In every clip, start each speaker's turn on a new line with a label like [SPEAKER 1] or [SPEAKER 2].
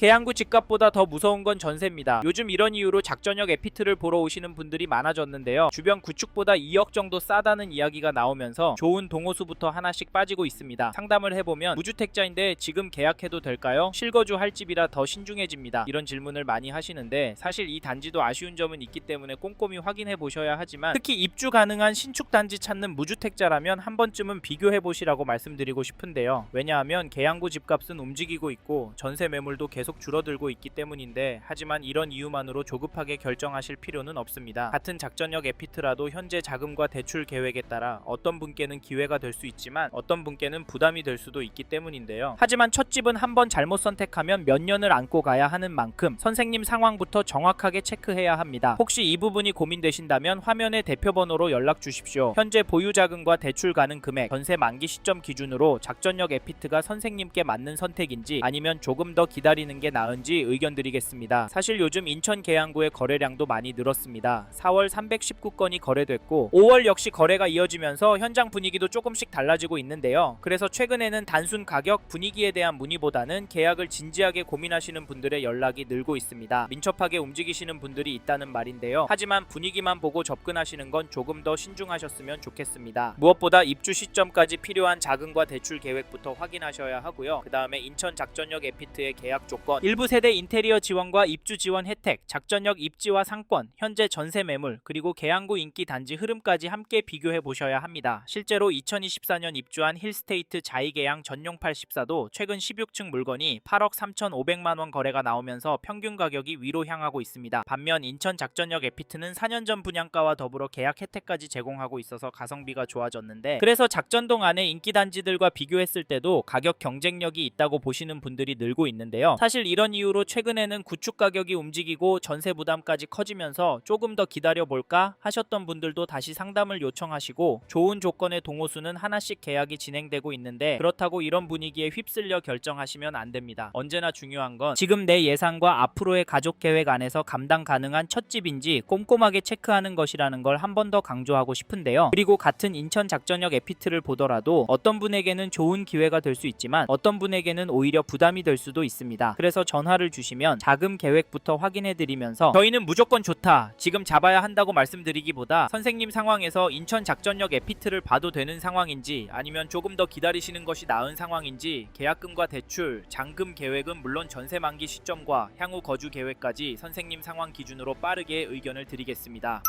[SPEAKER 1] 계양구 집값보다 더 무서운 건 전세입니다. 요즘 이런 이유로 작전역 에피트를 보러 오시는 분들이 많아졌는데요. 주변 구축보다 2억 정도 싸다는 이야기가 나오면서 좋은 동호수부터 하나씩 빠지고 있습니다. 상담을 해보면 무주택자인데 지금 계약해도 될까요? 실거주 할 집이라 더 신중해집니다. 이런 질문을 많이 하시는데 사실 이 단지도 아쉬운 점은 있기 때문에 꼼꼼히 확인해 보셔야 하지만 특히 입주 가능한 신축 단지 찾는 무주택자라면 한 번쯤은 비교해 보시라고 말씀드리고 싶은데요. 왜냐하면 계양구 집값은 움직이고 있고 전세 매물도 계속 줄어들고 있기 때문인데 하지만 이런 이유만으로 조급하게 결정하실 필요는 없습니다. 같은 작전역 에피트라도 현재 자금과 대출 계획에 따라 어떤 분께는 기회가 될 수 있지만 어떤 분께는 부담이 될 수도 있기 때문인데요. 하지만 첫 집은 한번 잘못 선택하면 몇 년을 안고 가야 하는 만큼 선생님 상황부터 정확하게 체크해야 합니다. 혹시 이 부분이 고민되신다면 화면의 대표번호로 연락 주십시오. 현재 보유 자금과 대출 가능 금액, 전세 만기 시점 기준으로 작전역 에피트가 선생님께 맞는 선택인지 아니면 조금 더 기다리는 게 나은지 의견 드리겠습니다. 사실 요즘 인천 계양구의 거래량도 많이 늘었습니다. 4월 319건이 거래됐고 5월 역시 거래가 이어지면서 현장 분위기도 조금씩 달라지고 있는데요. 그래서 최근에는 단순 가격, 분위기에 대한 문의보다는 계약을 진지하게 고민하시는 분들의 연락이 늘고 있습니다. 민첩하게 움직이시는 분들이 있다는 말인데요. 하지만 분위기만 보고 접근하시는 건 조금 더 신중하셨으면 좋겠습니다. 무엇보다 입주 시점까지 필요한 자금과 대출 계획부터 확인하셔야 하고요. 그 다음에 인천 작전역 에피트의 계약 조건, 일부 세대 인테리어 지원과 입주 지원 혜택, 작전역 입지와 상권, 현재 전세 매물, 그리고 계양구 인기 단지 흐름까지 함께 비교해 보셔야 합니다. 실제로 2024년 입주한 힐스테이트 자이계양 전용 84도 최근 16층 물건이 8억 3,500만원 거래가 나오면서 평균 가격이 위로 향하고 있습니다. 반면 인천 작전역 에피트는 4년 전 분양가와 더불어 계약 혜택까지 제공하고 있어서 가성비가 좋아졌는데, 그래서 작전동 안의 인기 단지들과 비교했을 때도 가격 경쟁력이 있다고 보시는 분들이 늘고 있는데요. 사실 이런 이유로 최근에는 구축 가격이 움직이고 전세 부담까지 커지면서 조금 더 기다려볼까 하셨던 분들도 다시 상담을 요청하시고 좋은 조건의 동호수는 하나씩 계약이 진행되고 있는데, 그렇다고 이런 분위기에 휩쓸려 결정하시면 안 됩니다. 언제나 중요한 건 지금 내 예산과 앞으로의 가족 계획 안에서 감당 가능한 첫 집인지 꼼꼼하게 체크하는 것이라는 걸 한 번 더 강조하고 싶은데요. 그리고 같은 인천 작전역 에피트를 보더라도 어떤 분에게는 좋은 기회가 될 수 있지만 어떤 분에게는 오히려 부담이 될 수도 있습니다. 그래서 전화를 주시면 자금 계획부터 확인해 드리면서 저희는 무조건 좋다, 지금 잡아야 한다고 말씀드리기보다 선생님 상황에서 인천 작전역 에피트를 봐도 되는 상황인지 아니면 조금 더 기다리시는 것이 나은 상황인지 계약금과 대출, 잔금 계획은 물론 전세 만기 시점과 향후 거주 계획까지 선생님 상황 기준으로 빠르게 의견을 드리겠습니다.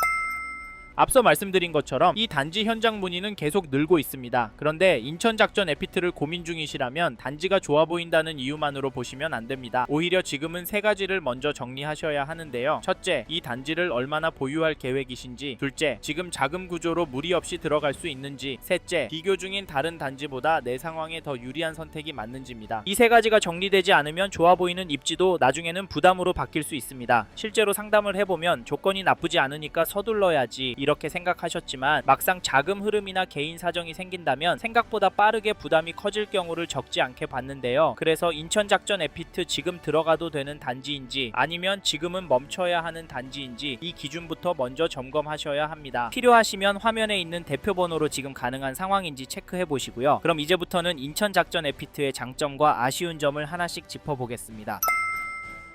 [SPEAKER 1] 앞서 말씀드린 것처럼 이 단지 현장 문의는 계속 늘고 있습니다. 그런데 인천 작전 에피트를 고민 중이시라면 단지가 좋아 보인다는 이유만으로 보시면 안 됩니다. 오히려 지금은 세 가지를 먼저 정리하셔야 하는데요. 첫째, 이 단지를 얼마나 보유할 계획이신지. 둘째, 지금 자금 구조로 무리 없이 들어갈 수 있는지. 셋째, 비교 중인 다른 단지보다 내 상황에 더 유리한 선택이 맞는지입니다. 이 세 가지가 정리되지 않으면 좋아 보이는 입지도 나중에는 부담으로 바뀔 수 있습니다. 실제로 상담을 해보면 조건이 나쁘지 않으니까 서둘러야지 이렇게 생각하셨지만 막상 자금 흐름이나 개인 사정이 생긴다면 생각보다 빠르게 부담이 커질 경우를 적지 않게 봤는데요. 그래서 인천 작전 에피트 지금 들어가도 되는 단지인지 아니면 지금은 멈춰야 하는 단지인지 이 기준부터 먼저 점검하셔야 합니다. 필요하시면 화면에 있는 대표번호로 지금 가능한 상황인지 체크해 보시고요. 그럼 이제부터는 인천 작전 에피트의 장점과 아쉬운 점을 하나씩 짚어보겠습니다.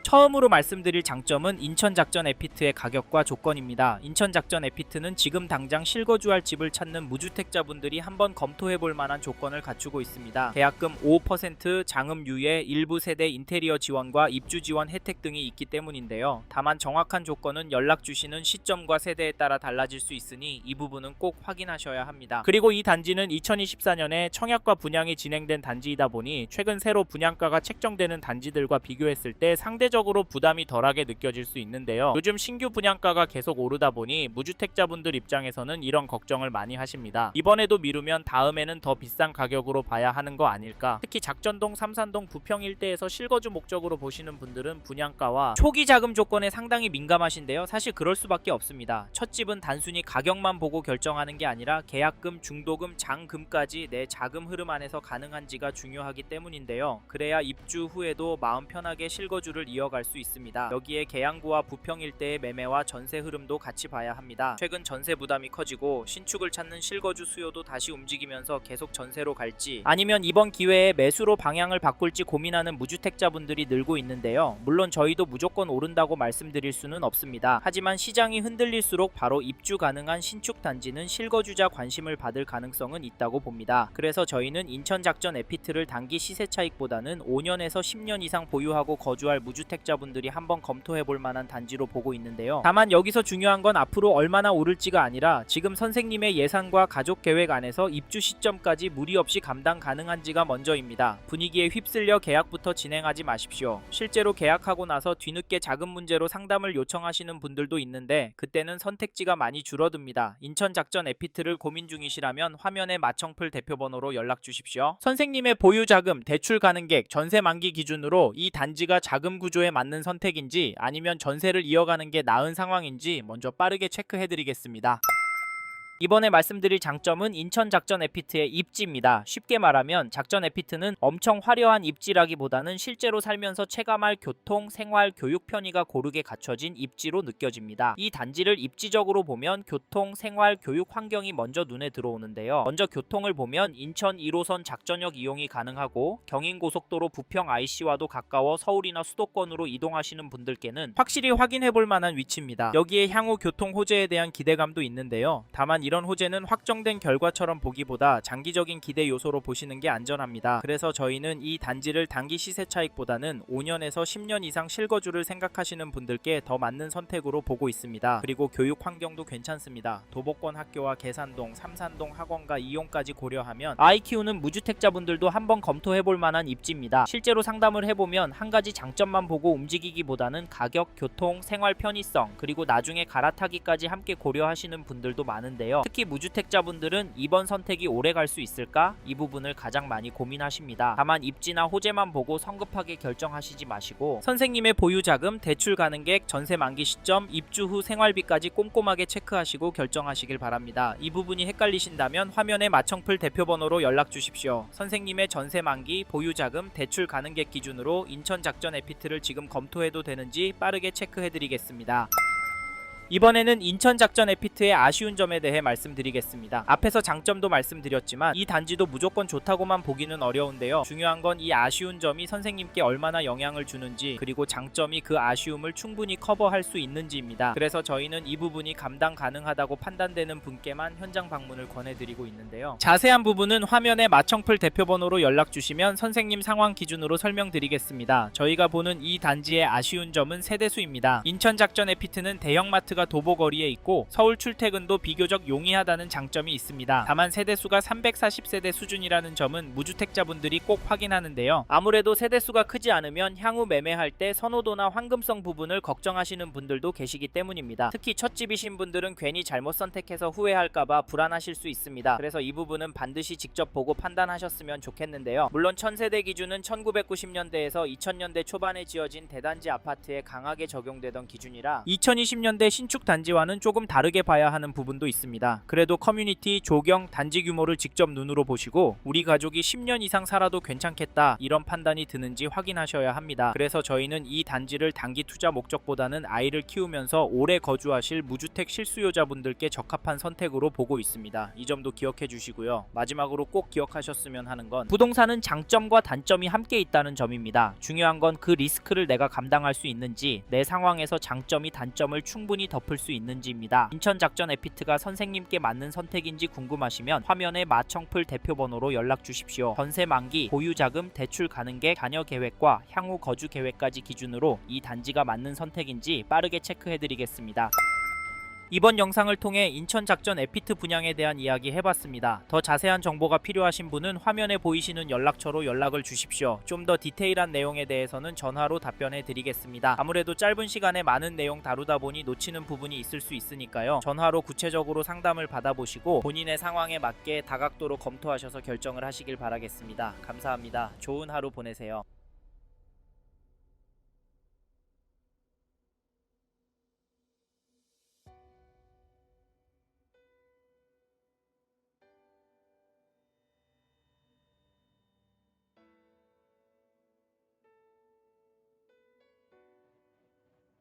[SPEAKER 1] 처음으로 말씀드릴 장점은 인천 작전 에피트의 가격과 조건입니다. 인천 작전 에피트는 지금 당장 실거주할 집을 찾는 무주택자분들이 한번 검토해볼 만한 조건을 갖추고 있습니다. 계약금 5%, 장음 유예, 일부 세대 인테리어 지원과 입주 지원 혜택 등이 있기 때문인데요. 다만 정확한 조건은 연락 주시는 시점과 세대에 따라 달라질 수 있으니 이 부분은 꼭 확인하셔야 합니다. 그리고 이 단지는 2024년에 청약과 분양이 진행된 단지이다 보니 최근 새로 분양가가 책정되는 단지들과 비교했을 때 상대적으로 부담이 덜하게 느껴질 수 있는데요. 요즘 신규 분양가가 계속 오르다 보니 무주택자분들 입장에서는 이런 걱정을 많이 하십니다. 이번에도 미루면 다음에는 더 비싼 가격으로 봐야 하는 거 아닐까. 특히 작전동, 삼산동, 부평 일대에서 실거주 목적으로 보시는 분들은 분양가와 초기 자금 조건에 상당히 민감하신데요. 사실 그럴 수밖에 없습니다. 첫 집은 단순히 가격만 보고 결정하는 게 아니라 계약금, 중도금, 장금까지 내 자금 흐름 안에서 가능한지가 중요하기 때문인데요. 그래야 입주 후에도 마음 편하게 실거주를 이어갈 이어갈 수 있습니다. 여기에 계양구와 부평 일대의 매매와 전세 흐름도 같이 봐야 합니다. 최근 전세 부담이 커지고 신축을 찾는 실거주 수요도 다시 움직이면서 계속 전세로 갈지 아니면 이번 기회에 매수로 방향을 바꿀지 고민하는 무주택자분들이 늘고 있는데요. 물론 저희도 무조건 오른다고 말씀드릴 수는 없습니다. 하지만 시장이 흔들릴수록 바로 입주 가능한 신축 단지는 실거주자 관심을 받을 가능성은 있다고 봅니다. 그래서 저희는 인천 작전 에피트를 단기 시세 차익보다는 5년에서 10년 이상 보유하고 거주할 무주택자분들이 한번 검토해볼 만한 단지로 보고 있는데요. 다만 여기서 중요한 건 앞으로 얼마나 오를지가 아니라 지금 선생님의 예산과 가족 계획 안에서 입주 시점까지 무리 없이 감당 가능한지가 먼저입니다. 분위기에 휩쓸려 계약부터 진행하지 마십시오. 실제로 계약하고 나서 뒤늦게 자금 문제로 상담을 요청하시는 분들도 있는데 그때는 선택지가 많이 줄어듭니다. 인천 작전 에피트를 고민 중이시라면 화면에 마청풀 대표번호로 연락 주십시오. 선생님의 보유 자금, 대출 가능객, 전세 만기 기준으로 이 단지가 자금 구조에 맞는 선택인지 아니면 전세를 이어가는 게 나은 상황인지 먼저 빠르게 체크해드리겠습니다. 이번에 말씀드릴 장점은 인천 작전 에피트의 입지입니다. 쉽게 말하면 작전 에피트는 엄청 화려한 입지라기보다는 실제로 살면서 체감할 교통, 생활, 교육 편의가 고르게 갖춰진 입지로 느껴집니다. 이 단지를 입지적으로 보면 교통, 생활, 교육 환경이 먼저 눈에 들어오는데요. 먼저 교통을 보면 인천 1호선 작전역 이용이 가능하고 경인고속도로 부평 IC와도 가까워 서울이나 수도권으로 이동하시는 분들께는 확실히 확인해볼 만한 위치입니다. 여기에 향후 교통 호재에 대한 기대감도 있는데요. 다만 이런 호재는 확정된 결과처럼 보기보다 장기적인 기대 요소로 보시는 게 안전합니다. 그래서 저희는 이 단지를 단기 시세 차익보다는 5년에서 10년 이상 실거주를 생각하시는 분들께 더 맞는 선택으로 보고 있습니다. 그리고 교육 환경도 괜찮습니다. 도보권 학교와 계산동, 삼산동 학원과 이용까지 고려하면 아이 키우는 무주택자분들도 한번 검토해볼 만한 입지입니다. 실제로 상담을 해보면 한 가지 장점만 보고 움직이기보다는 가격, 교통, 생활 편의성, 그리고 나중에 갈아타기까지 함께 고려하시는 분들도 많은데요. 특히 무주택자분들은 이번 선택이 오래 갈 수 있을까? 이 부분을 가장 많이 고민하십니다. 다만 입지나 호재만 보고 성급하게 결정하시지 마시고 선생님의 보유자금, 대출 가능객, 전세 만기 시점, 입주 후 생활비까지 꼼꼼하게 체크하시고 결정하시길 바랍니다. 이 부분이 헷갈리신다면 화면에 마청풀 대표번호로 연락 주십시오. 선생님의 전세 만기, 보유자금, 대출 가능객 기준으로 인천 작전 에피트를 지금 검토해도 되는지 빠르게 체크해드리겠습니다. 이번에는 인천 작전 에피트의 아쉬운 점에 대해 말씀드리겠습니다. 앞에서 장점도 말씀드렸지만 이 단지도 무조건 좋다고만 보기는 어려운데요. 중요한 건 이 아쉬운 점이 선생님께 얼마나 영향을 주는지 그리고 장점이 그 아쉬움을 충분히 커버할 수 있는지입니다. 그래서 저희는 이 부분이 감당 가능하다고 판단되는 분께만 현장 방문을 권해드리고 있는데요. 자세한 부분은 화면에 마청풀 대표번호로 연락 주시면 선생님 상황 기준으로 설명드리겠습니다. 저희가 보는 이 단지의 아쉬운 점은 세대수입니다. 인천 작전 에피트는 대형마트가 도보거리에 있고 서울 출퇴근도 비교적 용이하다는 장점이 있습니다. 다만 세대수가 340세대 수준이라는 점은 무주택자분들이 꼭 확인하는데요. 아무래도 세대수가 크지 않으면 향후 매매할 때 선호도나 황금성 부분을 걱정하시는 분들도 계시기 때문입니다. 특히 첫 집이신 분들은 괜히 잘못 선택해서 후회할까봐 불안하실 수 있습니다. 그래서 이 부분은 반드시 직접 보고 판단하셨으면 좋겠는데요. 물론 1000세대 기준은 1990년대에서 2000년대 초반에 지어진 대단지 아파트에 강하게 적용되던 기준이라 2020년대 신축 단지와는 조금 다르게 봐야 하는 부분도 있습니다. 그래도 커뮤니티, 조경, 단지 규모를 직접 눈으로 보시고 우리 가족이 10년 이상 살아도 괜찮겠다 이런 판단이 드는지 확인하셔야 합니다. 그래서 저희는 이 단지를 단기 투자 목적보다는 아이를 키우면서 오래 거주하실 무주택 실수요자분들께 적합한 선택으로 보고 있습니다. 이 점도 기억해 주시고요. 마지막으로 꼭 기억하셨으면 하는 건 부동산은 장점과 단점이 함께 있다는 점입니다. 중요한 건 그 리스크를 내가 감당할 수 있는지 내 상황에서 장점이 단점을 충분히 덮을 수 있는지입니다. 인천 작전 에피트가 선생님께 맞는 선택인지 궁금하시면 화면에 마청풀 대표번호로 연락 주십시오. 전세 만기, 보유자금, 대출 가능객, 자녀 계획과 향후 거주 계획까지 기준으로 이 단지가 맞는 선택인지 빠르게 체크해드리겠습니다. 이번 영상을 통해 인천 작전 에피트 분양에 대한 이야기 해봤습니다. 더 자세한 정보가 필요하신 분은 화면에 보이시는 연락처로 연락을 주십시오. 좀 더 디테일한 내용에 대해서는 전화로 답변해 드리겠습니다. 아무래도 짧은 시간에 많은 내용 다루다 보니 놓치는 부분이 있을 수 있으니까요. 전화로 구체적으로 상담을 받아보시고 본인의 상황에 맞게 다각도로 검토하셔서 결정을 하시길 바라겠습니다. 감사합니다. 좋은 하루 보내세요.